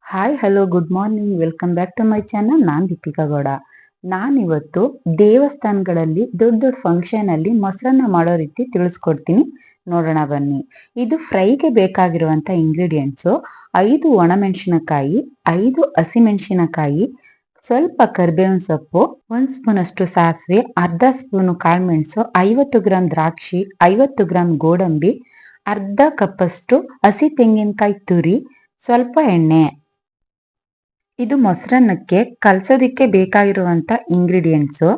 Hi hello good morning welcome back to my channel. ನಾನು ದೀಪಿಕಾ ಗೌಡ. ನಾನಿವತ್ತು ದೇವಸ್ಥಾನಗಳಲ್ಲಿ ದೊಡ್ಡ ದೊಡ್ಡ ಫಂಕ್ಷನ್ ಅಲ್ಲಿ ಮೊಸರನ್ನ ಮಾಡೋ ರೀತಿ ತಿಳಿಸ್ಕೊಡ್ತೀನಿ, ನೋಡೋಣ ಬನ್ನಿ. ಇದು ಫ್ರೈಗೆ ಬೇಕಾಗಿರುವಂತ ಇಂಗ್ರೀಡಿಯೆಂಟ್ಸು: 5 ಒಣಮೆಣಸಿನಕಾಯಿ, 5 ಹಸಿಮೆಣಸಿನಕಾಯಿ, ಸ್ವಲ್ಪ ಕರಿಬೇವಿನ ಸೊಪ್ಪು, 1 ಸ್ಪೂನ್ ಅಷ್ಟು ಸಾಸಿವೆ, ಅರ್ಧ ಸ್ಪೂನು ಕಾಳುಮೆಣಸು, 50 ಗ್ರಾಂ ದ್ರಾಕ್ಷಿ, 50 ಗ್ರಾಂ ಗೋಡಂಬಿ, ಅರ್ಧ ಕಪ್ ಅಷ್ಟು ಹಸಿ ತೆಂಗಿನಕಾಯಿ ತುರಿ, ಸ್ವಲ್ಪ ಎಣ್ಣೆ. ಇದು ಮೊಸರನ್ನಕ್ಕೆ ಕಲ್ಸೋದಿಕ್ಕೆ ಬೇಕಾಗಿರುವಂತ ಇಂಗ್ರೀಡಿಯೆಂಟ್ಸು.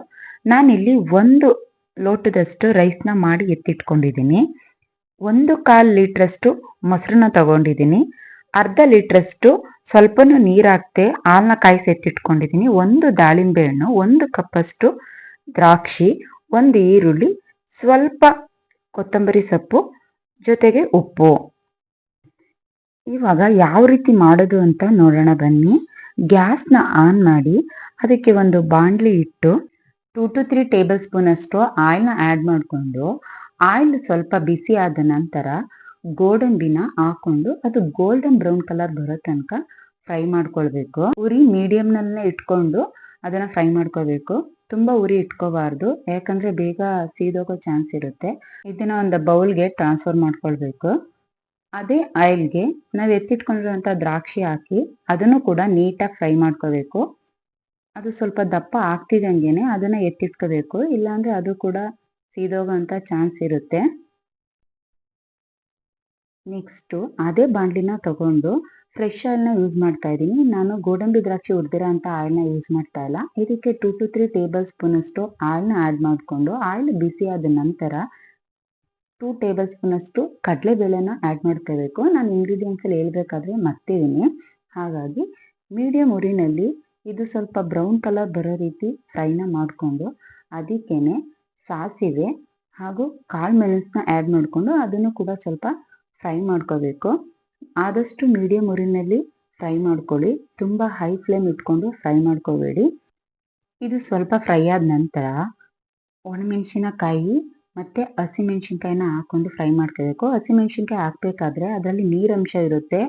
ನಾನಿಲ್ಲಿ 1 ಲೋಟದಷ್ಟು ರೈಸ್ನ ಮಾಡಿ ಎತ್ತಿಟ್ಕೊಂಡಿದ್ದೀನಿ. 1/4 ಲೀಟ್ರಷ್ಟು ಮೊಸರನ್ನ ತಗೊಂಡಿದ್ದೀನಿ. ಅರ್ಧ ಲೀಟ್ರಷ್ಟು ಸ್ವಲ್ಪನೂ ನೀರು ಹಾಕ್ದೆ ಹಾಲನ್ನ ಕಾಯಿಸಿ ಎತ್ತಿಟ್ಕೊಂಡಿದ್ದೀನಿ. 1 ದಾಳಿಂಬೆ ಹಣ್ಣು, 1 ಕಪ್ಪಷ್ಟು ದ್ರಾಕ್ಷಿ, 1 ಈರುಳ್ಳಿ, ಸ್ವಲ್ಪ ಕೊತ್ತಂಬರಿ ಸೊಪ್ಪು, ಜೊತೆಗೆ ಉಪ್ಪು. ಇವಾಗ ಯಾವ ರೀತಿ ಮಾಡೋದು ಅಂತ ನೋಡೋಣ ಬನ್ನಿ. ಗ್ಯಾಸ್ನ ಆನ್ ಮಾಡಿ ಅದಕ್ಕೆ ಒಂದು ಬಾಣಲಿ ಇಟ್ಟು 2 to 3 ಟೇಬಲ್ ಸ್ಪೂನ್ ಅಷ್ಟು ಆಯಿಲ್ನ ಆ್ಯಡ್ ಮಾಡಿಕೊಂಡು, ಆಯಿಲ್ ಸ್ವಲ್ಪ ಬಿಸಿ ಆದ ನಂತರ ಗೋಡಂಬಿನ ಹಾಕೊಂಡು ಅದು ಗೋಲ್ಡನ್ ಬ್ರೌನ್ ಕಲರ್ ಬರೋ ತನಕ ಫ್ರೈ ಮಾಡ್ಕೊಳ್ಬೇಕು. ಉರಿ ಮೀಡಿಯಂನಲ್ಲೇ ಇಟ್ಕೊಂಡು ಅದನ್ನ ಫ್ರೈ ಮಾಡ್ಕೋಬೇಕು. ತುಂಬಾ ಉರಿ ಇಟ್ಕೋಬಾರ್ದು, ಯಾಕಂದ್ರೆ ಬೇಗ ಸೀದೋಗೋ ಚಾನ್ಸ್ ಇರುತ್ತೆ. ಇದನ್ನ ಒಂದು ಬೌಲ್ಗೆ ಟ್ರಾನ್ಸ್ಫರ್ ಮಾಡ್ಕೊಳ್ಬೇಕು. ಅದೇ ಆಯಿಲ್ಗೆ ನಾವು ಎತ್ತಿಟ್ಕೊಂಡಿರುವಂಥ ದ್ರಾಕ್ಷಿ ಹಾಕಿ ಅದನ್ನು ಕೂಡ ನೀಟಾಗಿ ಫ್ರೈ ಮಾಡ್ಕೋಬೇಕು. ಅದು ಸ್ವಲ್ಪ ದಪ್ಪ ಆಗ್ತಿದ್ದಂಗೆನೆ ಅದನ್ನ ಎತ್ತಿಟ್ಕೋಬೇಕು, ಇಲ್ಲಾಂದ್ರೆ ಅದು ಕೂಡ ಸೀದೋಗೋಂಥ ಚಾನ್ಸ್ ಇರುತ್ತೆ. ನೆಕ್ಸ್ಟು ಅದೇ ಬಾಣಲಿನ ತಗೊಂಡು ಫ್ರೆಶ್ ಆಯಿಲ್ನ ಯೂಸ್ ಮಾಡ್ತಾ ಇದ್ದೀನಿ. ನಾನು ಗೋಡಂಬಿ ದ್ರಾಕ್ಷಿ ಹುರಿದಿರೋ ಅಂಥ ಆಯಿಲ್ನ ಯೂಸ್ ಮಾಡ್ತಾ ಇಲ್ಲ. ಇದಕ್ಕೆ 2 to 3 ಟೇಬಲ್ ಸ್ಪೂನ್ ಅಷ್ಟು ಆಯಿಲ್ನ ಆ್ಯಡ್ ಮಾಡಿಕೊಂಡು, ಆಯಿಲ್ ಬಿಸಿ ಆದ ನಂತರ 2 ಟೇಬಲ್ ಸ್ಪೂನ್ ಅಷ್ಟು ಕಡಲೆಬೇಳೆನ ಆ್ಯಡ್ ಮಾಡ್ಕೋಬೇಕು. ನಾನು ಇಂಗ್ರೀಡಿಯೆಂಟ್ಸಲ್ಲಿ ಹೇಳ್ಬೇಕಾದ್ರೆ ಮರ್ತಿದ್ದೀನಿ, ಹಾಗಾಗಿ ಮೀಡಿಯಮ್ ಉರಿನಲ್ಲಿ ಇದು ಸ್ವಲ್ಪ ಬ್ರೌನ್ ಕಲರ್ ಬರೋ ರೀತಿ ಫ್ರೈನ ಮಾಡಿಕೊಂಡು ಅದಕ್ಕೇನೆ ಸಾಸಿವೆ ಹಾಗೂ ಕಾಳು ಮೆಣಸನ್ನ ಆ್ಯಡ್ ಮಾಡಿಕೊಂಡು ಅದನ್ನು ಕೂಡ ಸ್ವಲ್ಪ ಫ್ರೈ ಮಾಡ್ಕೋಬೇಕು. ಆದಷ್ಟು ಮೀಡಿಯಮ್ ಉರಿನಲ್ಲಿ ಫ್ರೈ ಮಾಡ್ಕೊಳ್ಳಿ, ತುಂಬ ಹೈ ಫ್ಲೇಮ್ ಇಟ್ಕೊಂಡು ಫ್ರೈ ಮಾಡ್ಕೋಬೇಡಿ. ಇದು ಸ್ವಲ್ಪ ಫ್ರೈ ಆದ ನಂತರ ಒಣಮೆಣಸಿನಕಾಯಿ ಮತ್ತು ಹಸಿಮೆಣ್ಸಿನ್ಕಾಯಿನ ಹಾಕ್ಕೊಂಡು ಫ್ರೈ ಮಾಡ್ಕೋಬೇಕು. ಹಸಿಮೆಣ್ಸಿನ್ಕಾಯಿ ಹಾಕಬೇಕಾದ್ರೆ ಅದರಲ್ಲಿ ನೀರಂಶ ಇರುತ್ತೆ,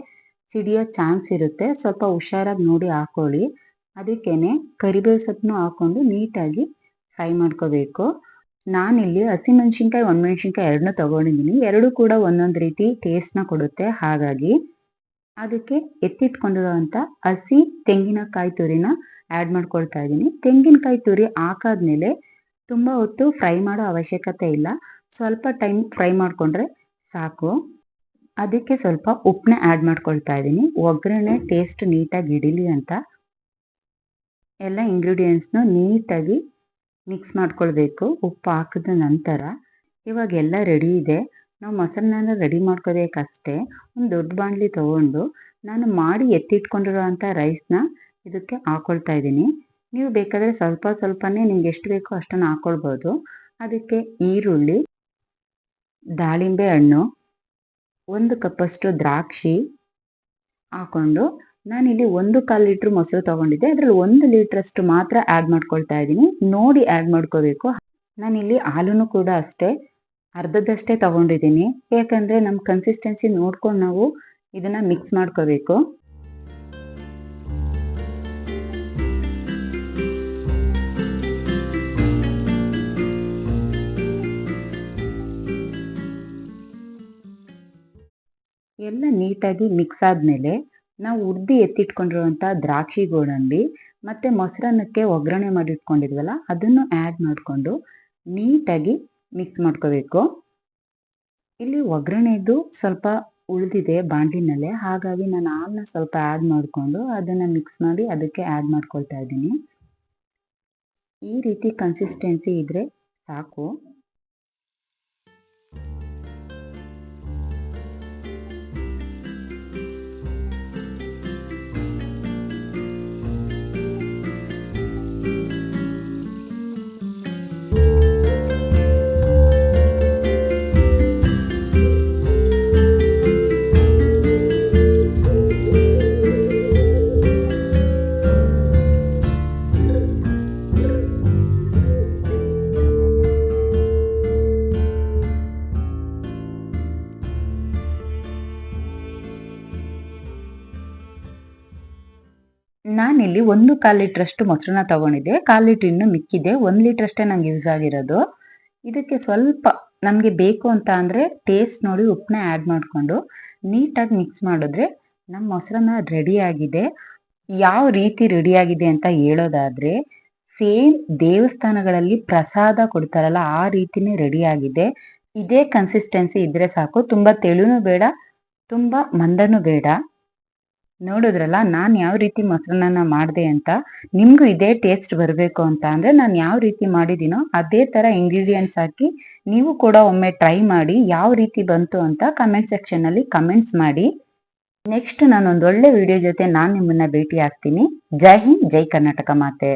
ಸಿಡಿಯೋ ಚಾನ್ಸ್ ಇರುತ್ತೆ, ಸ್ವಲ್ಪ ಹುಷಾರಾಗಿ ನೋಡಿ ಹಾಕ್ಕೊಳ್ಳಿ. ಅದಕ್ಕೇನೆ ಕರಿಬೇವು ಸೊಪ್ಪನ್ನು ಹಾಕ್ಕೊಂಡು ನೀಟಾಗಿ ಫ್ರೈ ಮಾಡ್ಕೋಬೇಕು. ನಾನಿಲ್ಲಿ ಹಸಿಮೆಣ್ಸಿನ್ಕಾಯಿ ಒಣಮೆಣ್ಸಿನ್ಕಾಯಿ ಎರಡನ್ನೂ ತೊಗೊಂಡಿದ್ದೀನಿ. ಎರಡೂ ಕೂಡ ಒಂದೊಂದು ರೀತಿ ಟೇಸ್ಟ್ನ ಕೊಡುತ್ತೆ, ಹಾಗಾಗಿ ಅದಕ್ಕೆ ಎತ್ತಿಟ್ಕೊಂಡಿರೋವಂಥ ಹಸಿ ತೆಂಗಿನಕಾಯಿ ತುರಿನ ಆ್ಯಡ್ ಮಾಡ್ಕೊಳ್ತಾ ಇದ್ದೀನಿ. ತೆಂಗಿನಕಾಯಿ ತುರಿ ಹಾಕಾದ್ಮೇಲೆ ತುಂಬ ಹೊತ್ತು ಫ್ರೈ ಮಾಡೋ ಅವಶ್ಯಕತೆ ಇಲ್ಲ, ಸ್ವಲ್ಪ ಟೈಮ್ ಫ್ರೈ ಮಾಡಿಕೊಂಡ್ರೆ ಸಾಕು. ಅದಕ್ಕೆ ಸ್ವಲ್ಪ ಉಪ್ಪನ್ನ ಆ್ಯಡ್ ಮಾಡ್ಕೊಳ್ತಾ ಇದ್ದೀನಿ, ಒಗ್ಗರಣೆ ಟೇಸ್ಟ್ ನೀಟಾಗಿ ಹಿಡೀಲಿ ಅಂತ. ಎಲ್ಲ ಇಂಗ್ರೀಡಿಯೆಂಟ್ಸ್ನು ನೀಟಾಗಿ ಮಿಕ್ಸ್ ಮಾಡ್ಕೊಳ್ಬೇಕು ಉಪ್ಪು ಹಾಕಿದ ನಂತರ. ಇವಾಗ ಎಲ್ಲ ರೆಡಿ ಇದೆ, ನಾವು ಮೊಸರನ್ನ ರೆಡಿ ಮಾಡ್ಕೋಬೇಕಷ್ಟೇ. ಒಂದು ದೊಡ್ಡ ಬಾಣಲಿ ತೊಗೊಂಡು ನಾನು ಮಾಡಿ ಎತ್ತಿಟ್ಕೊಂಡಿರೋವಂಥ ರೈಸ್ನ ಇದಕ್ಕೆ ಹಾಕ್ಕೊಳ್ತಾ ಇದ್ದೀನಿ. ನೀವು ಬೇಕಾದರೆ ಸ್ವಲ್ಪ ಸ್ವಲ್ಪನೇ ನಿಮ್ಗೆ ಎಷ್ಟು ಬೇಕೋ ಅಷ್ಟನ್ನು ಹಾಕ್ಕೊಳ್ಬೋದು. ಅದಕ್ಕೆ ಈರುಳ್ಳಿ, ದಾಳಿಂಬೆ ಹಣ್ಣು, 1 ಕಪ್ಪಷ್ಟು ದ್ರಾಕ್ಷಿ ಹಾಕ್ಕೊಂಡು, ನಾನಿಲ್ಲಿ 1/4 ಲೀಟ್ರ್ ಮೊಸರು ತೊಗೊಂಡಿದ್ದೆ, ಅದರಲ್ಲಿ 1 ಲೀಟ್ರಷ್ಟು ಮಾತ್ರ ಆ್ಯಡ್ ಮಾಡ್ಕೊಳ್ತಾ ಇದ್ದೀನಿ. ನೋಡಿ ಆ್ಯಡ್ ಮಾಡ್ಕೋಬೇಕು. ನಾನಿಲ್ಲಿ ಹಾಲನ್ನು ಕೂಡ ಅಷ್ಟೇ ಅರ್ಧದಷ್ಟೇ ತೊಗೊಂಡಿದ್ದೀನಿ, ಯಾಕಂದರೆ ನಮ್ಮ ಕನ್ಸಿಸ್ಟೆನ್ಸಿ ನೋಡ್ಕೊಂಡು ನಾವು ಇದನ್ನು ಮಿಕ್ಸ್ ಮಾಡ್ಕೋಬೇಕು. ಎಲ್ಲ ನೀಟಾಗಿ ಮಿಕ್ಸ್ ಆದಮೇಲೆ ನಾವು ಹುರಿದು ಎತ್ತಿಟ್ಕೊಂಡಿರುವಂಥ ದ್ರಾಕ್ಷಿ, ಗೋಡಂಬಿ ಮತ್ತು ಮೊಸರನ್ನಕ್ಕೆ ಒಗ್ಗರಣೆ ಮಾಡಿಟ್ಕೊಂಡಿದ್ವಲ್ಲ ಅದನ್ನು ಆ್ಯಡ್ ಮಾಡಿಕೊಂಡು ನೀಟಾಗಿ ಮಿಕ್ಸ್ ಮಾಡ್ಕೋಬೇಕು. ಇಲ್ಲಿ ಒಗ್ಗರಣೆದು ಸ್ವಲ್ಪ ಉಳಿದಿದೆ ಬಾಣಲಿನಲ್ಲೇ, ಹಾಗಾಗಿ ನಾನು ಹಾಲನ್ನ ಸ್ವಲ್ಪ ಆ್ಯಡ್ ಮಾಡಿಕೊಂಡು ಅದನ್ನು ಮಿಕ್ಸ್ ಮಾಡಿ ಅದಕ್ಕೆ ಆ್ಯಡ್ ಮಾಡ್ಕೊಳ್ತಾ ಇದ್ದೀನಿ. ಈ ರೀತಿ ಕನ್ಸಿಸ್ಟೆನ್ಸಿ ಇದ್ದರೆ ಸಾಕು. ನಾನಿಲ್ಲಿ 1/4 ಲೀಟ್ರಷ್ಟು ಮೊಸರನ್ನ ತಗೊಂಡಿದ್ದೆ. 1/4 ಲೀಟರ್ ಇನ್ನು ಮಿಕ್ಕಿದೆ. 1 ಲೀಟರ್ ಅಷ್ಟೇ ನಂಗೆ ಯೂಸ್ ಆಗಿರೋದು. ಇದಕ್ಕೆ ಸ್ವಲ್ಪ ನಮಗೆ ಬೇಕು ಅಂತ ಅಂದರೆ ಟೇಸ್ಟ್ ನೋಡಿ ಉಪ್ಪನ್ನ ಆ್ಯಡ್ ಮಾಡಿಕೊಂಡು ನೀಟಾಗಿ ಮಿಕ್ಸ್ ಮಾಡಿದ್ರೆ ನಮ್ಮ ಮೊಸರನ್ನ ರೆಡಿ ಆಗಿದೆ. ಯಾವ ರೀತಿ ರೆಡಿ ಆಗಿದೆ ಅಂತ ಹೇಳೋದಾದ್ರೆ, ಸೇಮ್ ದೇವಸ್ಥಾನಗಳಲ್ಲಿ ಪ್ರಸಾದ ಕೊಡ್ತಾರಲ್ಲ ಆ ರೀತಿನೇ ರೆಡಿ ಆಗಿದೆ. ಇದೇ ಕನ್ಸಿಸ್ಟೆನ್ಸಿ ಇದ್ರೆ ಸಾಕು. ತುಂಬಾ ತೆಳುನೂ ಬೇಡ, ತುಂಬಾ ಮಂದನೂ ಬೇಡ. ನೋಡಿದ್ರಲ್ಲ ನಾನು ಯಾವ ರೀತಿ ಮೊಸರನ್ನ ಮಾಡಿದೆ ಅಂತ. ನಿಮಗೂ ಇದೇ ಟೇಸ್ಟ್ ಬರಬೇಕು ಅಂತ ಅಂದರೆ ನಾನು ಯಾವ ರೀತಿ ಮಾಡಿದ್ದೀನೋ ಅದೇ ಥರ ಇಂಗ್ರೀಡಿಯೆಂಟ್ಸ್ ಹಾಕಿ ನೀವು ಕೂಡ ಒಮ್ಮೆ ಟ್ರೈ ಮಾಡಿ. ಯಾವ ರೀತಿ ಬಂತು ಅಂತ ಕಮೆಂಟ್ ಸೆಕ್ಷನಲ್ಲಿ ಕಮೆಂಟ್ಸ್ ಮಾಡಿ. ನೆಕ್ಸ್ಟ್ ನಾನೊಂದು ಒಳ್ಳೆ ವಿಡಿಯೋ ಜೊತೆ ನಾನು ನಿಮ್ಮನ್ನ ಭೇಟಿ ಆಗ್ತೀನಿ. ಜೈ ಹಿಂದ್, ಜೈ ಕರ್ನಾಟಕ ಮಾತೆ.